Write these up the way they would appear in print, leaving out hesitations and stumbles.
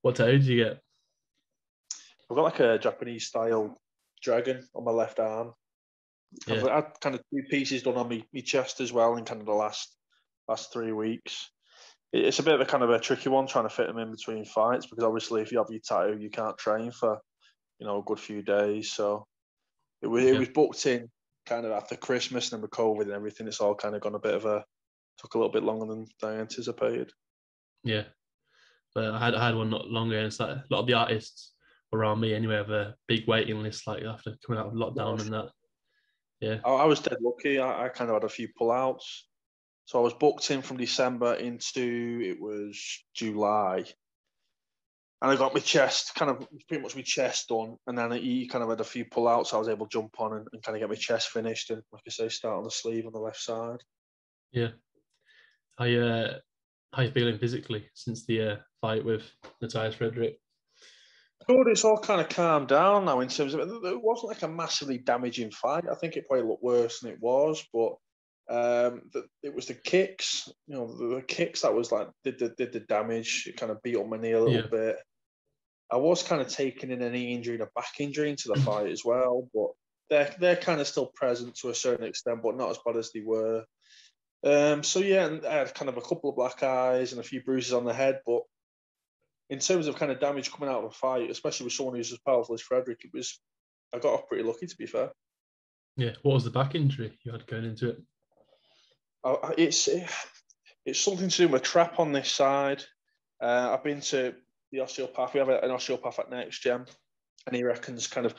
What tattoo did you get? I've got like a Japanese style dragon on my left arm. Yeah. I've had kind of 2 pieces done on my chest as well in kind of the last 3 weeks. It's a bit of a kind of a tricky one trying to fit them in between fights, because obviously if you have your tattoo, you can't train for, a good few days. So it was booked in kind of after Christmas, and then with COVID and everything, it's all kind of gone took a little bit longer than I anticipated. Yeah. But I had one not long ago, and it's like a lot of the artists around me anyway have a big waiting list, like after coming out of lockdown and that. Yeah. I was dead lucky. I kind of had a few pullouts. So I was booked in from December into, it was July. And I got my chest, pretty much my chest done. And then he kind of had a few pullouts. So I was able to jump on and kind of get my chest finished. And like I say, start on the sleeve on the left side. Yeah. How you feeling physically since the fight with Matthias Frederick? Good, it's all kind of calmed down now in terms of it. It wasn't like a massively damaging fight. I think it probably looked worse than it was, but it was the kicks. The kicks that was like did the damage. It kind of beat up my knee a little bit. I was kind of taking in a knee injury and a back injury into the fight as well, but they're kind of still present to a certain extent, but not as bad as they were. So yeah, and I had kind of a couple of black eyes and a few bruises on the head, but in terms of kind of damage coming out of a fight, especially with someone who's as powerful as Frederick, I got off pretty lucky, to be fair. Yeah. What was the back injury you had going into it? It's something to do with a trap on this side. I've been to the osteopath. We have an osteopath at Next Gen, and he reckons kind of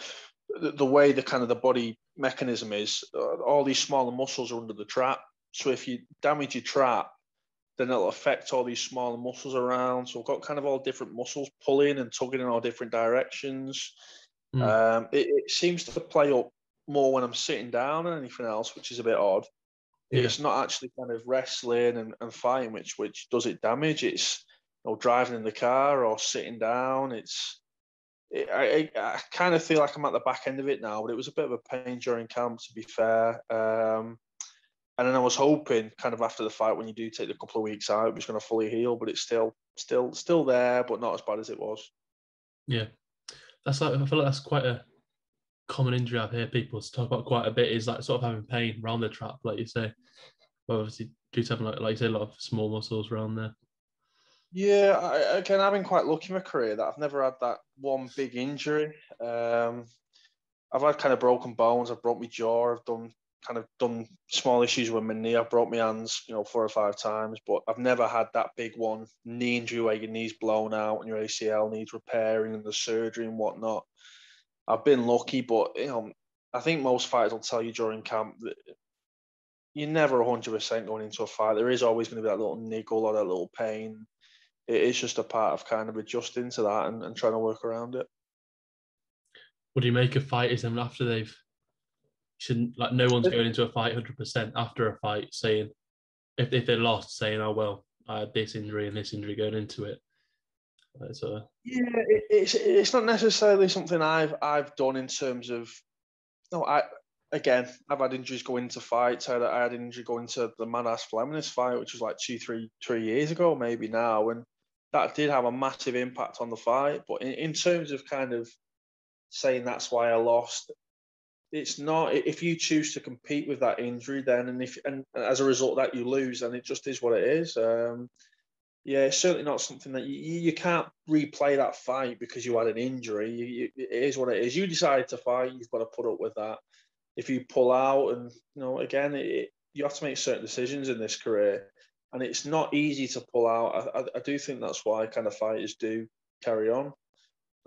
the way the body mechanism is, all these smaller muscles are under the trap. So if you damage your trap, then it'll affect all these smaller muscles around. So we've got kind of all different muscles pulling and tugging in all different directions. It seems to play up more when I'm sitting down than anything else, which is a bit odd. Yeah. It's not actually kind of wrestling and fighting which does it damage. It's driving in the car or sitting down. I kind of feel like I'm at the back end of it now, but it was a bit of a pain during camp, to be fair. And then I was hoping, kind of after the fight, when you do take a couple of weeks out, it was going to fully heal, but it's still there, but not as bad as it was. Yeah, I feel like that's quite a common injury I've heard people talk about quite a bit. Is like sort of having pain around the trap, like you say. But obviously, due to having like you say, a lot of small muscles around there. Yeah, I've been quite lucky in my career that I've never had that one big injury. I've had kind of broken bones. I've broke my jaw. I've done small issues with my knee. I've broke my hands, 4 or 5 times, but I've never had that big one, knee injury where your knee's blown out and your ACL needs repairing and the surgery and whatnot. I've been lucky, but I think most fighters will tell you during camp that you're never 100% going into a fight. There is always going to be that little niggle or that little pain. It is just a part of kind of adjusting to that and trying to work around it. What do you make of fighters then after they've shouldn't like no one's going into a fight 100% after a fight saying if they lost saying, oh well, I had this injury and this injury going into it. Yeah, it's not necessarily something I've done in terms of I've had injuries going into fights. I had an injury going to the Madass Fleming's fight, which was like 3 years ago, maybe now, and that did have a massive impact on the fight. But in terms of kind of saying that's why I lost, it's not. If you choose to compete with that injury, then and as a result that you lose, then it just is what it is. Yeah, it's certainly not something that you can't replay that fight because you had an injury. It is what it is. You decided to fight, you've got to put up with that. If you pull out, and again, you have to make certain decisions in this career, and it's not easy to pull out. I do think that's why kind of fighters do carry on.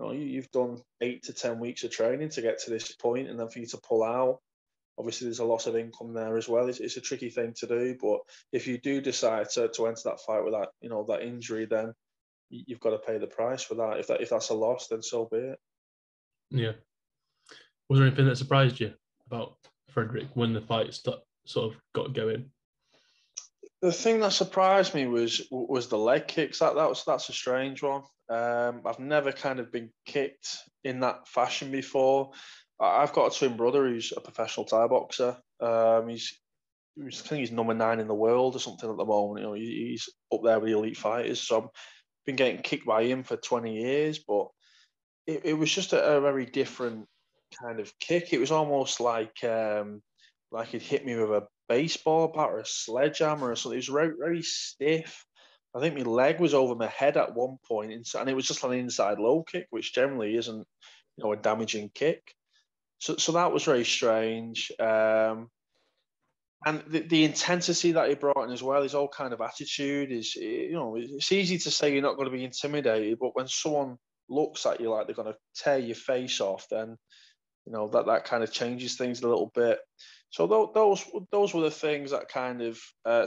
You've done 8 to 10 weeks of training to get to this point, and then for you to pull out, obviously there's a loss of income there as well. It's a tricky thing to do, but if you do decide to enter that fight with that that injury, then you've got to pay the price for that. If that's a loss, then so be it. Yeah. Was there anything that surprised you about Frederick when the fight sort of got going? The thing that surprised me was the leg kicks. That's a strange one. I've never kind of been kicked in that fashion before. I've got a twin brother who's a professional Thai boxer. I think he's number 9 in the world or something at the moment. He's up there with the elite fighters. So been getting kicked by him for 20 years, but it was just a very different kind of kick. It was almost like he'd hit me with a baseball bat or a sledgehammer or something. It was very, very stiff. I think my leg was over my head at one point, and it was just an inside low kick, which generally isn't, a damaging kick. So that was very strange. And the intensity that he brought in as well, his whole kind of attitude is, it's easy to say you're not going to be intimidated, but when someone looks at you like they're going to tear your face off, then that kind of changes things a little bit. So those were the things that kind of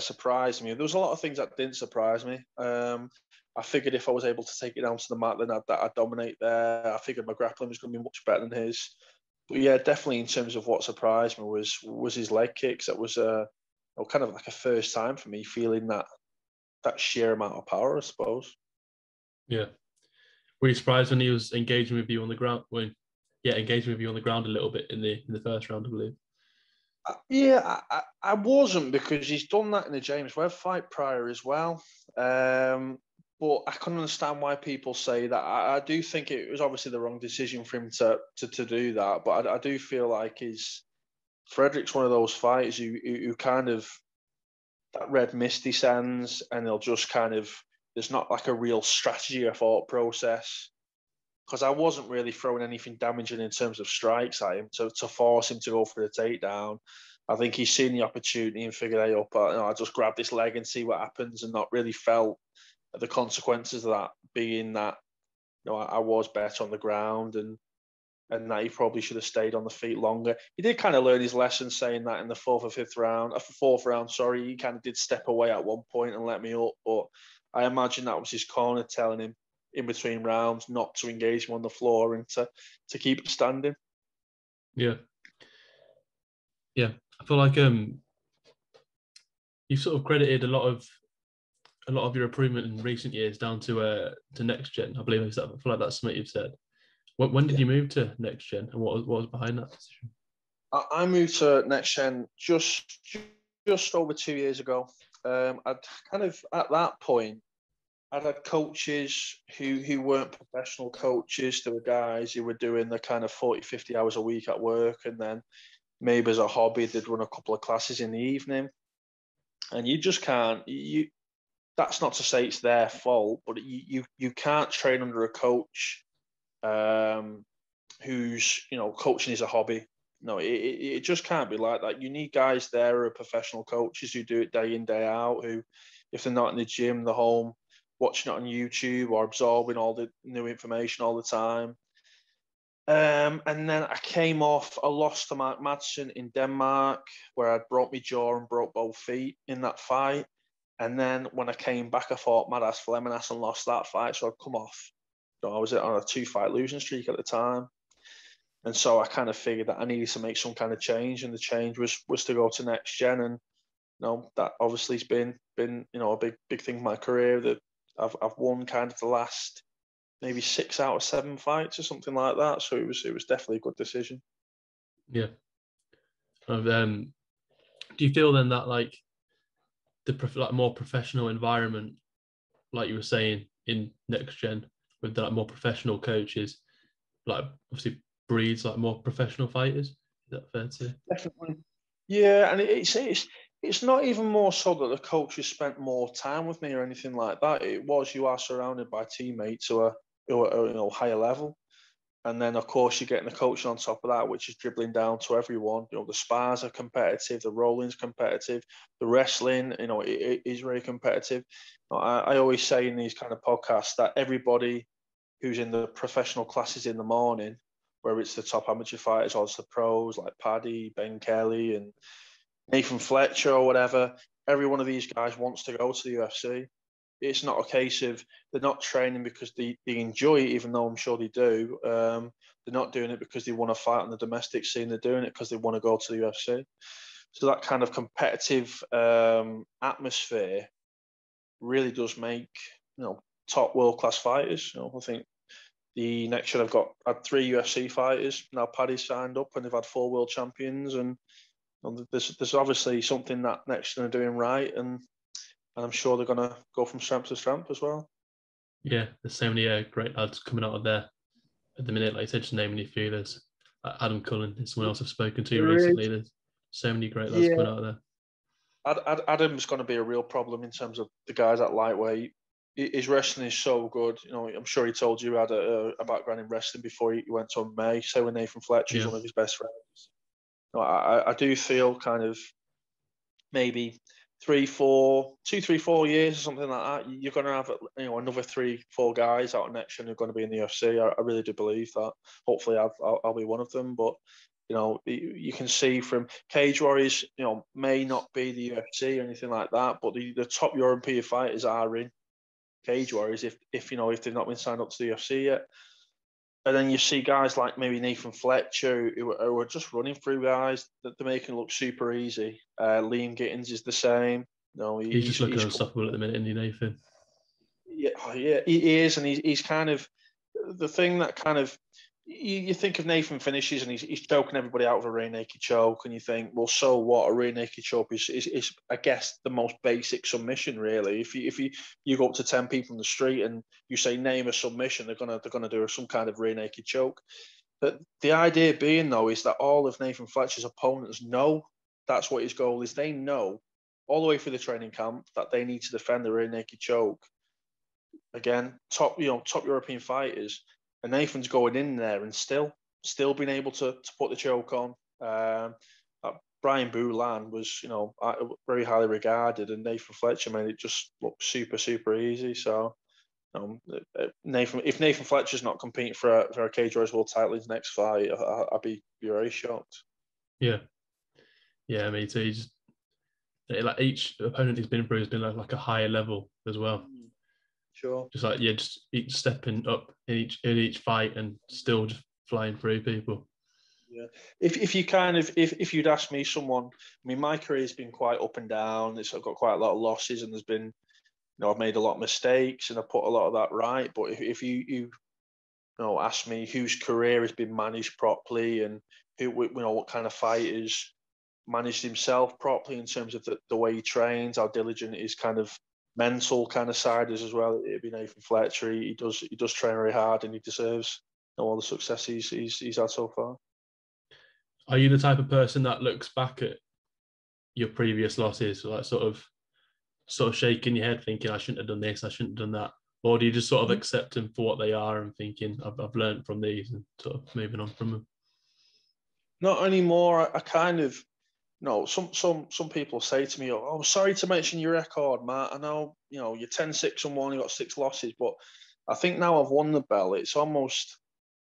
surprised me. There was a lot of things that didn't surprise me. I figured if I was able to take it down to the mat, then I'd dominate there. I figured my grappling was going to be much better than his. But yeah, definitely in terms of what surprised me was his leg kicks. That was kind of like a first time for me feeling that sheer amount of power, I suppose. Yeah. Were you surprised when he was engaging with you on the ground? Engaging with you on the ground a little bit in the first round, I believe. Yeah, I wasn't, because he's done that in the James Webb fight prior as well. But I can understand why people say that. I do think it was obviously the wrong decision for him to do that. But I do feel like Frederick's one of those fighters who kind of, that red mist descends, and they'll just kind of, there's not like a real strategy or thought process. Because I wasn't really throwing anything damaging in terms of strikes at him to force him to go for the takedown. I think he's seen the opportunity and figured, hey, I'll just grab this leg and see what happens, and not really felt the consequences of that being that I was better on the ground, and that he probably should have stayed on the feet longer. He did kind of learn his lesson, saying that in the fourth round, he kind of did step away at one point and let me up, but I imagine that was his corner telling him in between rounds not to engage him on the floor and to keep standing. Yeah. I feel like you've sort of credited a lot of your improvement in recent years down to next gen. I believe I feel like that's something you've said. When did you move to next gen, and what was behind that decision? I moved to next gen just over 2 years ago. I'd kind of, at that point, I'd had coaches who weren't professional coaches. There were guys who were doing the kind of 40, 50 hours a week at work, and then maybe as a hobby they'd run a couple of classes in the evening. And you just can't. That's not to say it's their fault, but you can't train under a coach who's coaching is a hobby. No, it just can't be like that. You need guys there who are professional coaches who do it day in, day out, who, if they're not in the gym, they're home watching it on YouTube or absorbing all the new information all the time. And then I came off a loss to Mark Madsen in Denmark, where I'd broke my jaw and broke both feet in that fight. And then when I came back, I fought Madas Fleminas and lost that fight. So I'd come off. I was on a 2-fight losing streak at the time. And so I kind of figured that I needed to make some kind of change. And the change was to go to next gen. And that obviously has been a big thing in my career, that I've won kind of the last maybe 6 out of 7 fights or something like that. So it was definitely a good decision. Yeah. Do you feel then that like the more professional environment, like you were saying in next gen, with the more professional coaches, like obviously breeds like more professional fighters? Is that fair to say? Definitely. Yeah, and it's not even more so that the coaches spent more time with me or anything like that. It was, you are surrounded by teammates who are higher level. And then, of course, you're getting the coaching on top of that, which is dribbling down to everyone. The spars are competitive, the rolling's competitive, the wrestling, it is very competitive. I always say in these kind of podcasts that everybody who's in the professional classes in the morning, whether it's the top amateur fighters or it's the pros like Paddy, Ben Kelly, and Nathan Fletcher or whatever, every one of these guys wants to go to the UFC. It's not a case of they're not training because they enjoy it, even though I'm sure they do. They're not doing it because they want to fight on the domestic scene. They're doing it because they want to go to the UFC. So that kind of competitive atmosphere really does make top world-class fighters. I think the next year I've had 3 UFC fighters. Now Paddy's signed up and they've had 4 world champions, and there's obviously something that next year they're doing right, and I'm sure they're going to go from strength to strength as well. Yeah, there's so many great lads coming out of there at the minute. Like I said, just naming a few. There's Adam Cullen is someone else I've spoken to There recently. is. There's so many great lads Yeah, coming out of there. Adam's going to be a real problem in terms of the guys at lightweight. His wrestling is so good. You know, I'm sure he told you he had a background in wrestling before he went to May. So with Nathan Fletcher, he's Yeah, one of his best friends. You know, I do feel kind of maybe 2, 3, 4 years or something like that. You're going to have another 3, 4 guys out next year who are going to be in the UFC. I really do believe that. Hopefully, I'll be one of them. But you can see from Cage Warriors, may not be the UFC or anything like that, but the top European fighters are in Cage Warriors if they've not been signed up to the UFC yet. And then you see guys like maybe Nathan Fletcher who are just running through guys that they're making look super easy. Liam Gittins is the same. No, he's just looking unstoppable at the minute, isn't he, Nathan? Yeah, he is, and he's kind of the thing that kind of you think of Nathan finishes and he's choking everybody out with a rear naked choke, and you think, well, so what? A rear naked choke is I guess the most basic submission, really. If you go up to 10 people in the street and you say name a submission, they're gonna do some kind of rear naked choke. But the idea being though is that all of Nathan Fletcher's opponents know that's what his goal is. They know all the way through the training camp that they need to defend the rear naked choke. Again, top European fighters, and Nathan's going in there and still being able to put the choke on. Brian Boulan was very highly regarded, and Nathan Fletcher made it just look super super easy. So if Nathan Fletcher's not competing for a Cage Warriors World title in his next fight, I'd be very shocked. Yeah, me too. Like each opponent he's been through has been like a higher level as well. Sure. Just each stepping up in each fight and still just flying through people. Yeah. If you'd asked me someone, I mean, my career's been quite up and down. I've got quite a lot of losses, and there's been, I've made a lot of mistakes, and I put a lot of that right. But if you ask me whose career has been managed properly, and who what kind of fighters managed himself properly in terms of the way he trains, how diligent his kind of mental kind of side is as well, it'd be Nathan Fletcher. He does train very hard, and he deserves all the success he's had so far. Are you the type of person that looks back at your previous losses, like sort of shaking your head, thinking I shouldn't have done this, I shouldn't have done that, or do you just sort of accept them for what they are and thinking I've learned from these and sort of moving on from them? Not anymore. I kind of some people say to me, "Oh, sorry to mention your record, Matt. I know you're 10-6-1, you got 6 losses, but I think now I've won the belt. It's almost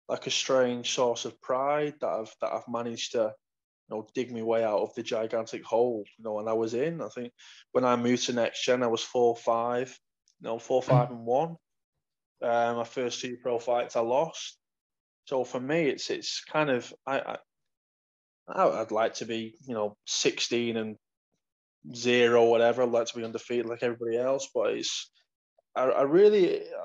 like a strange source of pride that I've managed to dig my way out of the gigantic hole, and I was in. I think when I moved to Next Gen, I was 4-5, 4-5-1. My first 2 pro fights I lost. So for me, it's kind of I'd like to be 16-0, whatever. I'd like to be undefeated like everybody else, but I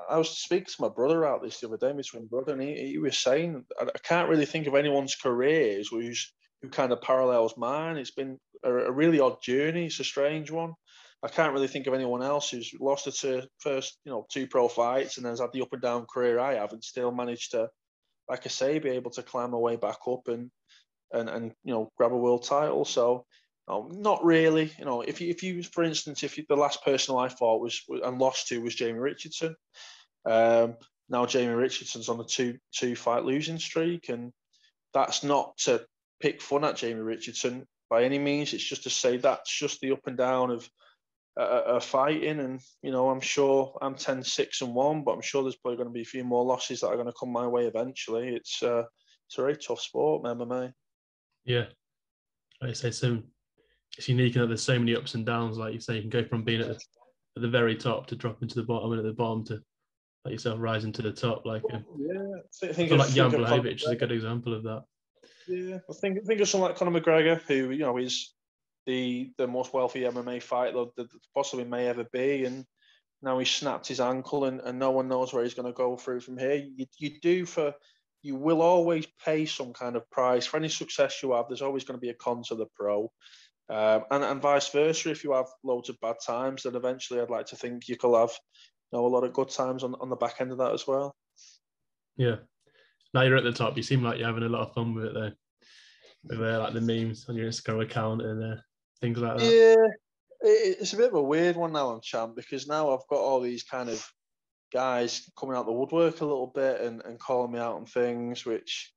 was speaking to my brother about this the other day, my twin brother, and he was saying I can't really think of anyone's careers who kind of parallels mine. It's been a really odd journey. It's a strange one. I can't really think of anyone else who's lost the first 2 pro fights and then has had the up and down career I have, and still managed to, like I say, be able to climb my way back up and grab a world title. So not really. If you for instance, the last person I fought was and lost to was Jamie Richardson. Now Jamie Richardson's on a two fight losing streak, and that's not to pick fun at Jamie Richardson by any means. It's just to say that's just the up and down of fighting. And I'm sure I'm 10-6-1, but I'm sure there's probably going to be a few more losses that are going to come my way eventually. It's a very tough sport, MMA. Yeah, like I say, it's unique in that there's so many ups and downs. Like you say, you can go from being at the very top to dropping to the bottom, and at the bottom to, like yourself, rising to the top. Like I feel like Jan Blachowicz is a good example of that. Yeah, I think of someone like Conor McGregor, who is the most wealthy MMA fighter that possibly may ever be, and now he's snapped his ankle, and no one knows where he's going to go through from here. You will always pay some kind of price for any success you have. There's always going to be a con to the pro, and vice versa. If you have loads of bad times, then eventually I'd like to think you could have a lot of good times on the back end of that as well. Yeah. Now you're at the top. You seem like you're having a lot of fun with it though, with like the memes on your Instagram account and things like that. Yeah, it's a bit of a weird one now on Champ, because now I've got all these kind of guys coming out the woodwork a little bit and calling me out on things, which,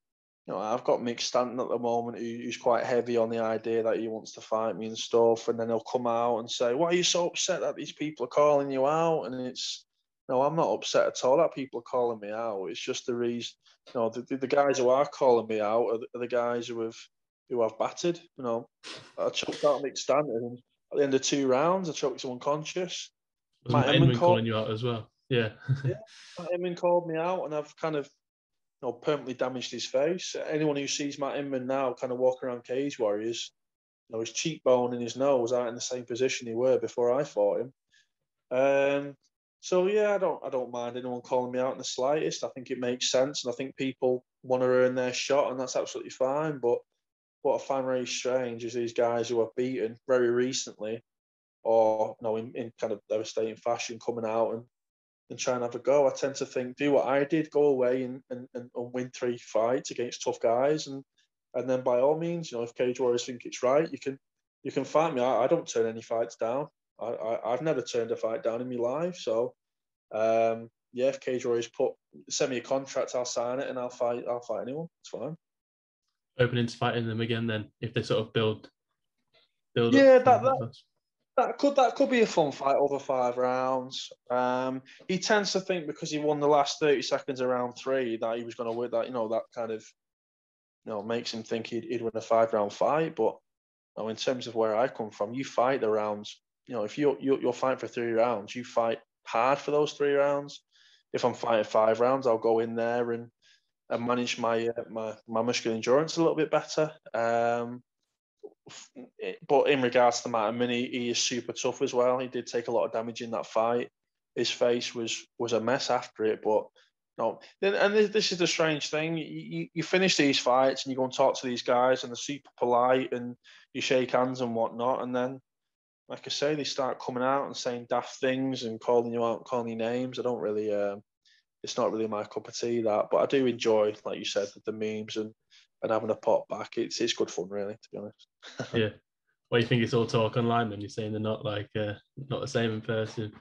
I've got Mick Stanton at the moment who's quite heavy on the idea that he wants to fight me and stuff, and then he'll come out and say, why are you so upset that these people are calling you out? And it's, no, I'm not upset at all that people are calling me out. It's just the reason, the guys who are calling me out are the guys who I've battered. I choked out Mick Stanton at the end of 2 rounds. I choked him unconscious. Was Matt Inman calling you out as well? Yeah. Yeah, Matt Inman called me out, and I've kind of permanently damaged his face. Anyone who sees Matt Inman now kind of walking around Cage Warriors, his cheekbone and his nose aren't in the same position they were before I fought him. So yeah, I don't mind anyone calling me out in the slightest. I think it makes sense, and I think people want to earn their shot, and that's absolutely fine. But what I find very strange is these guys who I've beaten very recently, or in kind of devastating fashion, coming out and try and have a go. I tend to think, do what I did, go away and win 3 fights against tough guys, and then by all means, if Cage Warriors think it's right, you can fight me. I don't turn any fights down. I've never turned a fight down in my life. So if Cage Warriors send me a contract, I'll sign it and I'll fight anyone. It's fine. Open into fighting them again then, if they sort of build yeah, up. That could be a fun fight over 5 rounds. He tends to think because he won the last 30 seconds of round 3 that he was going to win that. That kind of makes him think he'd win a 5-round fight. But in terms of where I come from, you fight the rounds. If you're fighting for 3 rounds, you fight hard for those 3 rounds. If I'm fighting 5 rounds, I'll go in there and manage my muscular endurance a little bit better. But in regards to Matt Inman, he is super tough as well. He did take a lot of damage in that fight. His face was a mess after it. But and this is the strange thing. You finish these fights and you go and talk to these guys, and they're super polite, and you shake hands and whatnot. And then, like I say, they start coming out and saying daft things and calling you out, calling you names. I don't really. It's not really my cup of tea, that. But I do enjoy, like you said, the memes and having a pot back. It's good fun, really, to be honest. Yeah. Well, you think it's all talk online then? You're saying they're not not the same in person?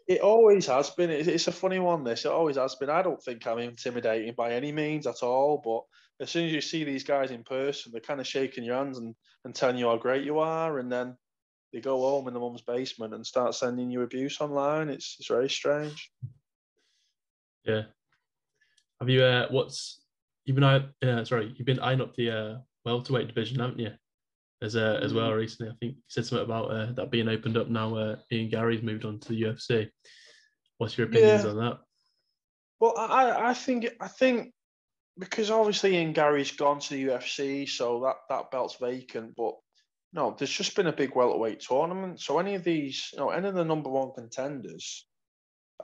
It always has been. It's a funny one, this. It always has been. I don't think I'm intimidating by any means at all, but as soon as you see these guys in person, they're kind of shaking your hands and telling you how great you are, and then they go home in the mum's basement and start sending you abuse online. It's very strange. Yeah. Have you you've been eyeing up the welterweight division, haven't you? As well recently. I think you said something about that being opened up now. Ian Gary's moved on to the UFC. What's your opinions on that? Well, I think because obviously Ian Gary's gone to the UFC, so that belt's vacant. But no, there's just been a big welterweight tournament. So any of these, any of the number 1 contenders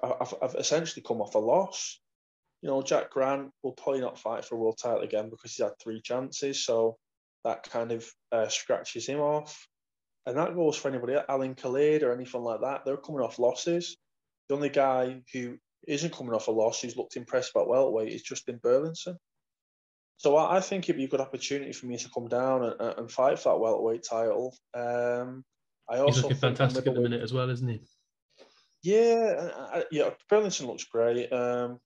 have essentially come off a loss. Jack Grant will probably not fight for a world title again because he's had 3 chances. So that kind of scratches him off. And that goes for anybody, Alan Khalid or anything like that. They're coming off losses. The only guy who isn't coming off a loss, who's looked impressed about welterweight, is Justin Burlinson. So I think it'd be a good opportunity for me to come down and fight for that welterweight title. He's looking fantastic at the minute as well, isn't he? Yeah, Burlinson looks great. And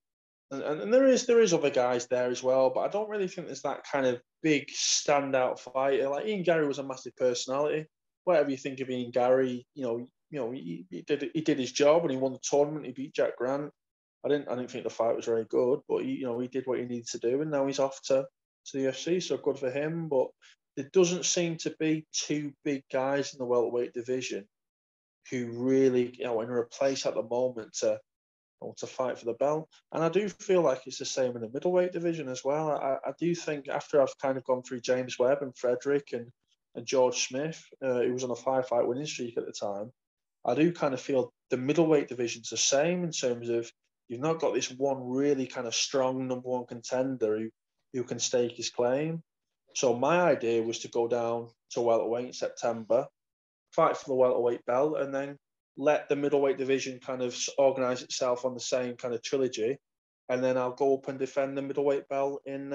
there is other guys there as well, but I don't really think there's that kind of big standout fighter. Like Ian Gary was a massive personality. Whatever you think of Ian Gary, he did his job and he won the tournament. He beat Jack Grant. I didn't think the fight was very good, but he did what he needed to do, and now he's off to the UFC. So good for him. But there doesn't seem to be 2 big guys in the welterweight division who really in a place at the moment to fight for the belt. And I do feel like it's the same in the middleweight division as well. I do think after I've kind of gone through James Webb and Frederick and George Smith, who was on a 5-fight winning streak at the time, I do kind of feel the middleweight division's the same in terms of you've not got this one really kind of strong number 1 contender who can stake his claim. So my idea was to go down to welterweight in September, fight for the welterweight belt, and then let the middleweight division kind of organise itself on the same kind of trilogy, and then I'll go up and defend the middleweight belt in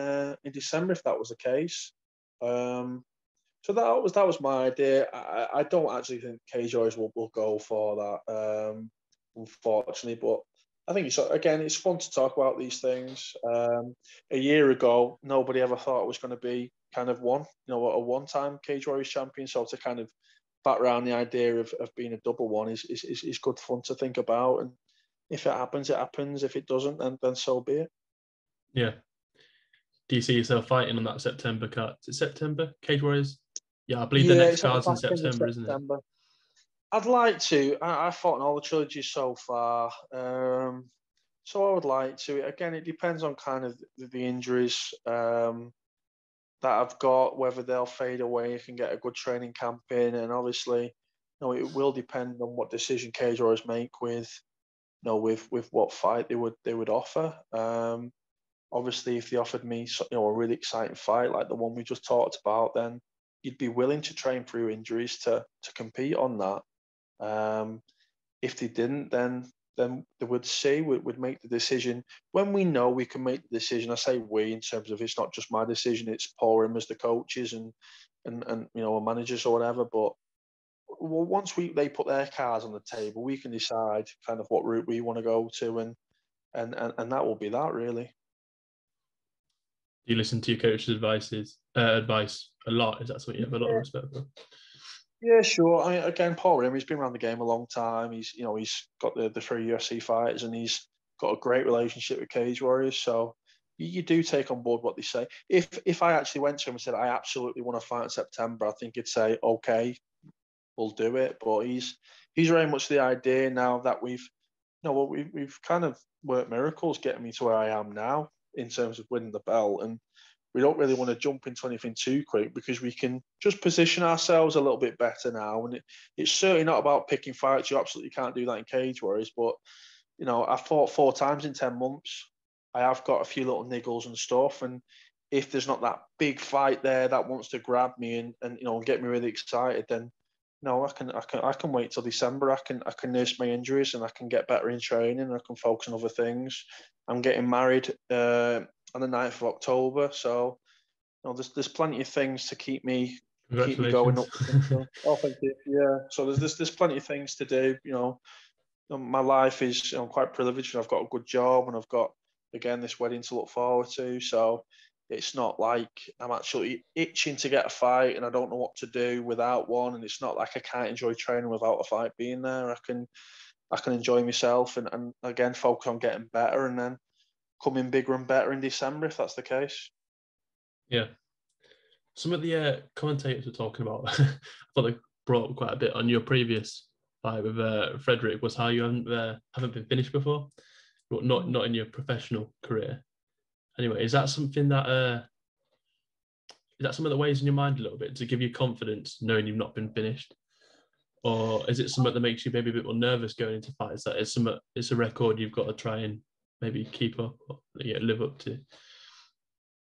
December if that was the case. So that was my idea. I don't actually think Cage Warriors will go for that, unfortunately. But I think it's fun to talk about these things. A year ago, nobody ever thought it was going to be kind of a one-time Cage Warriors champion. So to kind of bat around the idea of being a double one is good fun to think about. And if it happens, it happens. If it doesn't, then so be it. Yeah. Do you see yourself fighting on that September card? Is it September? Cage Warriors? Yeah, I believe the next card's in September, isn't it? I'd like to. I've fought in all the trilogies so far. So I would like to. Again, it depends on kind of the injuries that I've got, whether they'll fade away, I can get a good training camp in. And obviously, it will depend on what decision Cage Warriors make with what fight they would offer. Obviously, if they offered me a really exciting fight like the one we just talked about, then you'd be willing to train through injuries to compete on that. If they didn't, then they would make the decision when we know we can make the decision. I say we in terms of it's not just my decision; it's Paul Rimmer's, the coaches, and managers or whatever. But once they put their cards on the table, we can decide kind of what route we want to go to, and that will be that really. Do you listen to your coach's advice a lot? Is that something you have a lot of respect for? Yeah, sure. I mean, again, Paul Rimmer, he's been around the game a long time. He's got the 3 UFC fighters, and he's got a great relationship with Cage Warriors. So you do take on board what they say. If I actually went to him and said I absolutely want to fight in September, I think he'd say okay, we'll do it. But he's very much the idea now that we've kind of worked miracles getting me to where I am now in terms of winning the belt, and we don't really want to jump into anything too quick because we can just position ourselves a little bit better now. And it's certainly not about picking fights. You absolutely can't do that in Cage Warriors. But, I fought 4 times in 10 months. I have got a few little niggles and stuff. And if there's not that big fight there that wants to grab me and get me really excited, then I can wait till December. I can nurse my injuries and I can get better in training. And I can focus on other things. I'm getting married on the 9th of October, so there's plenty of things to keep me going up. Oh, thank you. Yeah, so there's plenty of things to do. My life is quite privileged. I've got a good job and I've got this wedding to look forward to. So it's not like I'm actually itching to get a fight and I don't know what to do without one. And it's not like I can't enjoy training without a fight being there. I can enjoy myself and again focus on getting better and then coming bigger and better in December if that's the case. Yeah. Some of the commentators were talking about, I thought they brought up quite a bit on your previous fight with Frederick, was how you haven't been finished before, but not in your professional career. Anyway, is that something that weighs in your mind a little bit to give you confidence knowing you've not been finished? Or is it something that makes you maybe a bit more nervous going into fights? That it's a record you've got to try and maybe keep up or live up to?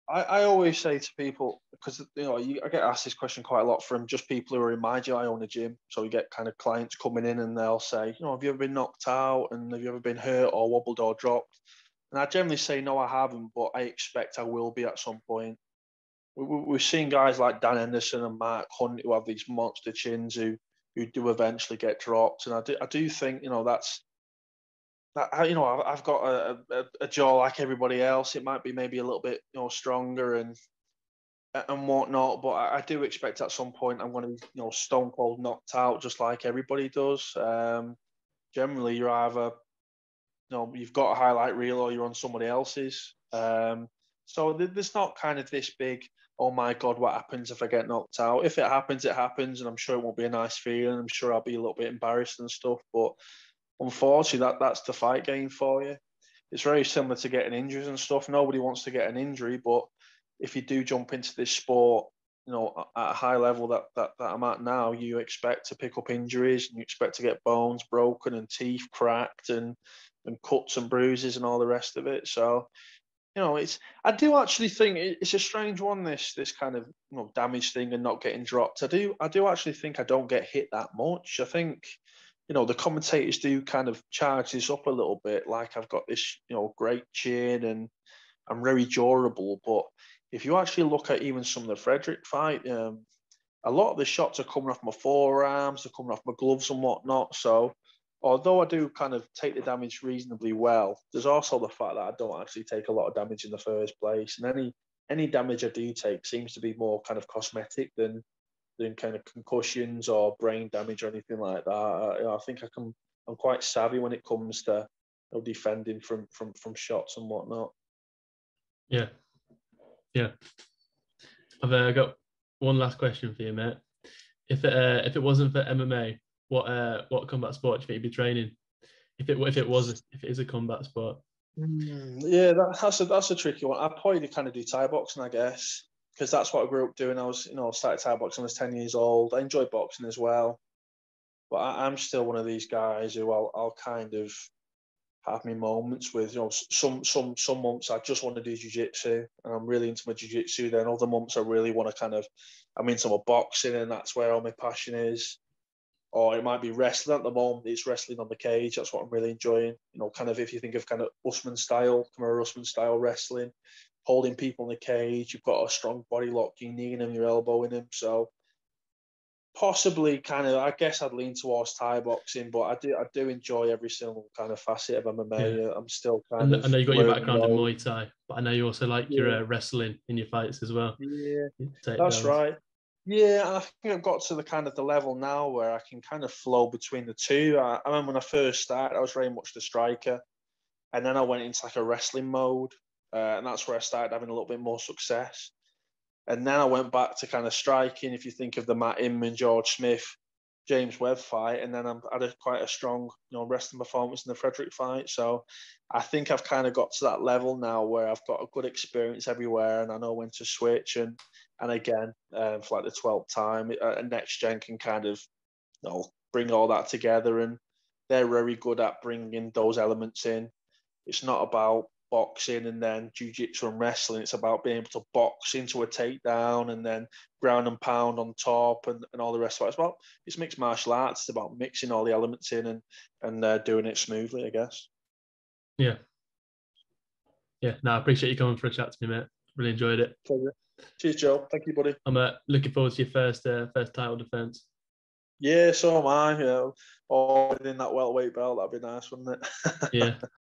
I always say to people, because I get asked this question quite a lot from just people who are in my gym. I own a gym, so we get kind of clients coming in and they'll say, have you ever been knocked out and have you ever been hurt or wobbled or dropped? And I generally say, no, I haven't, but I expect I will be at some point. We've seen guys like Dan Henderson and Mark Hunt who have these monster chins who do eventually get dropped, and I do think that's. I've got a jaw like everybody else. It might be maybe a little bit stronger and whatnot, but I do expect at some point I'm going to be stone cold knocked out just like everybody does. Generally, you're either you've got a highlight reel or you're on somebody else's. So there's not kind of this big, oh my God, what happens if I get knocked out? If it happens, it happens, and I'm sure it won't be a nice feeling. I'm sure I'll be a little bit embarrassed and stuff, but unfortunately, that's the fight game for you. It's very similar to getting injuries and stuff. Nobody wants to get an injury, but if you do jump into this sport, at a high level that I'm at now, you expect to pick up injuries and you expect to get bones broken and teeth cracked and cuts and bruises and all the rest of it. So, I do actually think it's a strange one, this kind of damage thing and not getting dropped. I do actually think I don't get hit that much. I think the commentators do kind of charge this up a little bit. Like I've got this, great chin and I'm very durable. But if you actually look at even some of the Frederick fight, a lot of the shots are coming off my forearms, they're coming off my gloves and whatnot. So although I do kind of take the damage reasonably well, there's also the fact that I don't actually take a lot of damage in the first place. And any damage I do take seems to be more kind of cosmetic than kind of concussions or brain damage or anything like that. I think I'm quite savvy when it comes to defending from shots and whatnot. Yeah. I've got one last question for you, mate. If it wasn't for MMA, what combat sport do you think you'd be training? If it is a combat sport. Yeah, that's a tricky one. I'd probably kind of do Thai boxing, I guess, because that's what I grew up doing. I started Thai boxing when I was 10 years old. I enjoy boxing as well, but I'm still one of these guys who I'll kind of have my moments with. Some months I just want to do jiu-jitsu and I'm really into my jiu-jitsu. Then other months I really want to I'm into my boxing and that's where all my passion is. Or it might be wrestling. At the moment, it's wrestling on the cage. That's what I'm really enjoying. Kind of if you think of kind of Usman style, Kamaru Usman style wrestling, holding people in the cage. You've got a strong body lock, your knee in him, your elbow in him. So possibly I guess I'd lean towards Thai boxing, but I do enjoy every single kind of facet of MMA. Yeah. I'm still I know you got your background in Muay Thai, but I know you also like your wrestling in your fights as well. Yeah, that's right. Yeah, and I think I've got to the level now where I can kind of flow between the two. I remember when I first started, I was very much the striker, and then I went into like a wrestling mode, and that's where I started having a little bit more success. And then I went back to kind of striking. If you think of the Matt Inman, George Smith, James Webb fight, and then I had quite a strong, wrestling performance in the Frederick fight. So I think I've kind of got to that level now where I've got a good experience everywhere, and I know when to switch. And again, for like the 12th time, Next Gen can kind of, bring all that together, and they're very good at bringing those elements in. It's not about boxing and then jiu-jitsu and wrestling. It's about being able to box into a takedown and then ground and pound on top and all the rest of it. It's mixed martial arts. It's about mixing all the elements in and doing it smoothly, I guess. Yeah. No, I appreciate you coming for a chat to me, mate. Really enjoyed it. Pleasure. Cheers, Joe. Thank you, buddy. I'm looking forward to your first title defense. Yeah, so am I. Or in that welterweight belt, that'd be nice, wouldn't it? Yeah.